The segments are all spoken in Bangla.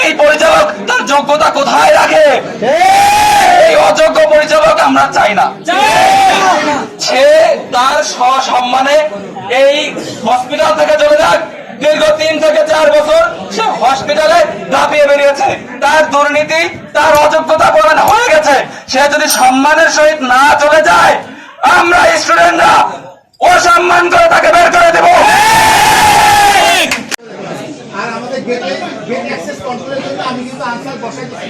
এই পরিচালক তার যোগ্যতা কোথায় রাখে? এই অযোগ্য পরিচালক আমরা চাই না। সে তার সসম্মানে এই হসপিটাল থেকে চলে যাক। দীর্ঘ 3 থেকে 4 বছর সে হসপিটালে দাপিয়ে বেরিয়েছে। তার দুর্নীতি, তার অযোগ্যতা প্রমাণ হয়ে গেছে। সে যদি সম্মানের সহিত না চলে যায়, আমরা স্টুডেন্টরা অসম্মান করে তাকে বের করে দেব। আর আমাদের গেট অ্যাক্সেস কন্ট্রোলের জন্য আমি কিন্তু আনসার বসাই দিচ্ছি।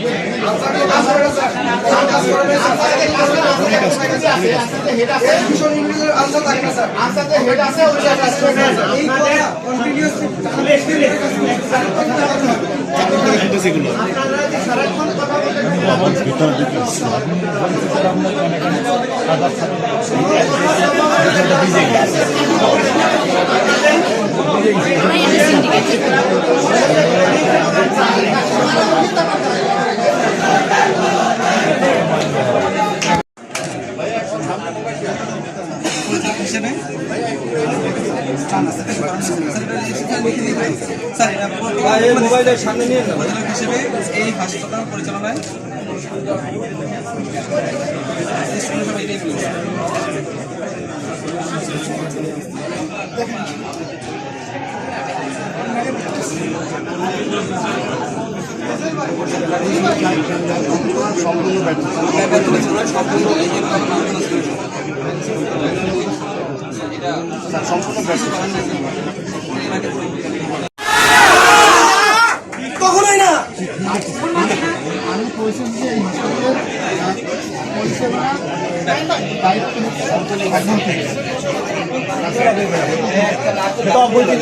হেড আছে মোবাইলের সামনে নিয়ে হিসেবে এই হাসপাতাল পরিচালনায় কখনোই না। আমি পরিষদ যে এই হাসপাতালের পরিষেবা দায়িত্ব একদম থেকে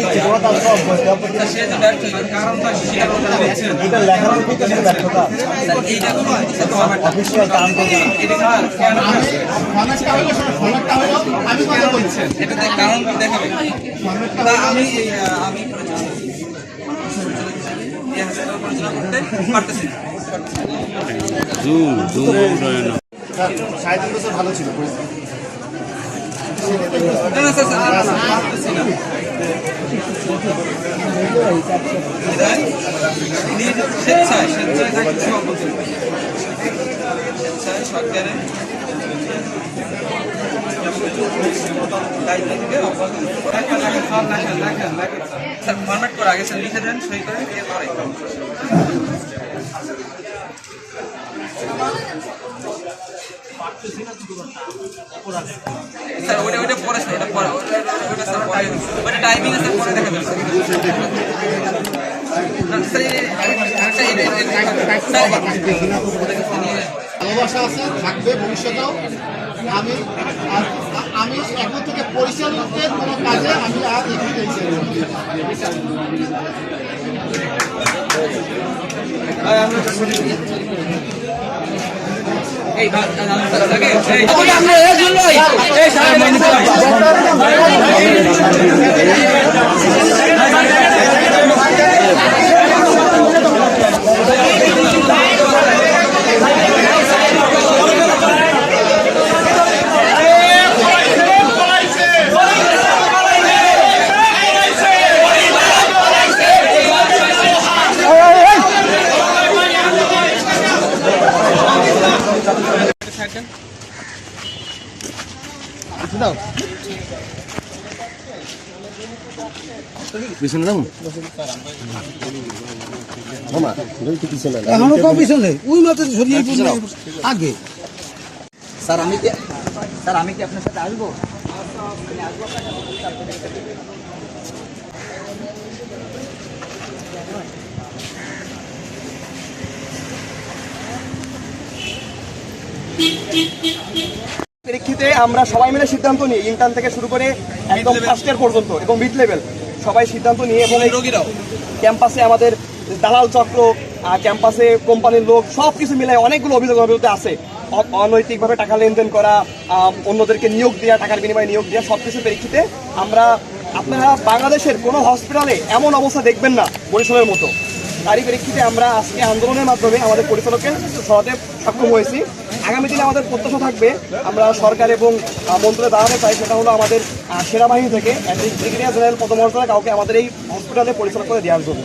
আমি কথা বলছি এটাতে কারণ দেখাবে। আমি সাড়ে 3 বছর ভালো ছিল ফরম্যাট করে আগে লিখে দেন, সই করে স্যার ওইটা পরে স্যার, এটা পরে ওইটা স্যার পরে, ওইটা টাইমিং আছে পরে দেখাবেন ভালোবাসা আছে, থাকবে ভবিষ্যতেও। আমি এখন থেকে পরিচালকের কোনো কাজে আমি আর এগিয়ে আগে স্যার আমি কি আপনার সাথে আসবো? প্রেক্ষিতে আমরা সবাই মিলে সিদ্ধান্ত নিই, ইন্টার্ন থেকে শুরু করে একদম ফার্স্ট ইয়ার পর্যন্ত এবং মিড লেভেল সবাই সিদ্ধান্ত নিয়ে, এবং ক্যাম্পাসে আমাদের দালাল চক্র, ক্যাম্পাসে কোম্পানির লোক সব কিছু মিলে অনেকগুলো অভিযোগ আছে। অনৈতিকভাবে টাকা লেনদেন করা, অন্যদেরকে নিয়োগ দেওয়া, টাকার বিনিময়ে নিয়োগ দেওয়া, সব কিছুর প্রেক্ষিতে আপনারা বাংলাদেশের কোনো হসপিটালে এমন অবস্থা দেখবেন না বরিশালের মতো। তারই প্রেক্ষিতে আমরা আজকে আন্দোলনের মাধ্যমে আমাদের পরিচালককে সরাতে সক্ষম হয়েছি। আগামী দিনে আমাদের প্রত্যাশা থাকবে, আমরা সরকার এবং মন্ত্রীদের দাঁড়াতে চাই, সেটা হলো আমাদের সেনাবাহিনী থেকে ব্রিগেডিয়ার জেনারেল পদমর্যাদা কাউকে আমাদের এই হসপিটালে পরিচালনা করে দেওয়ার জন্য।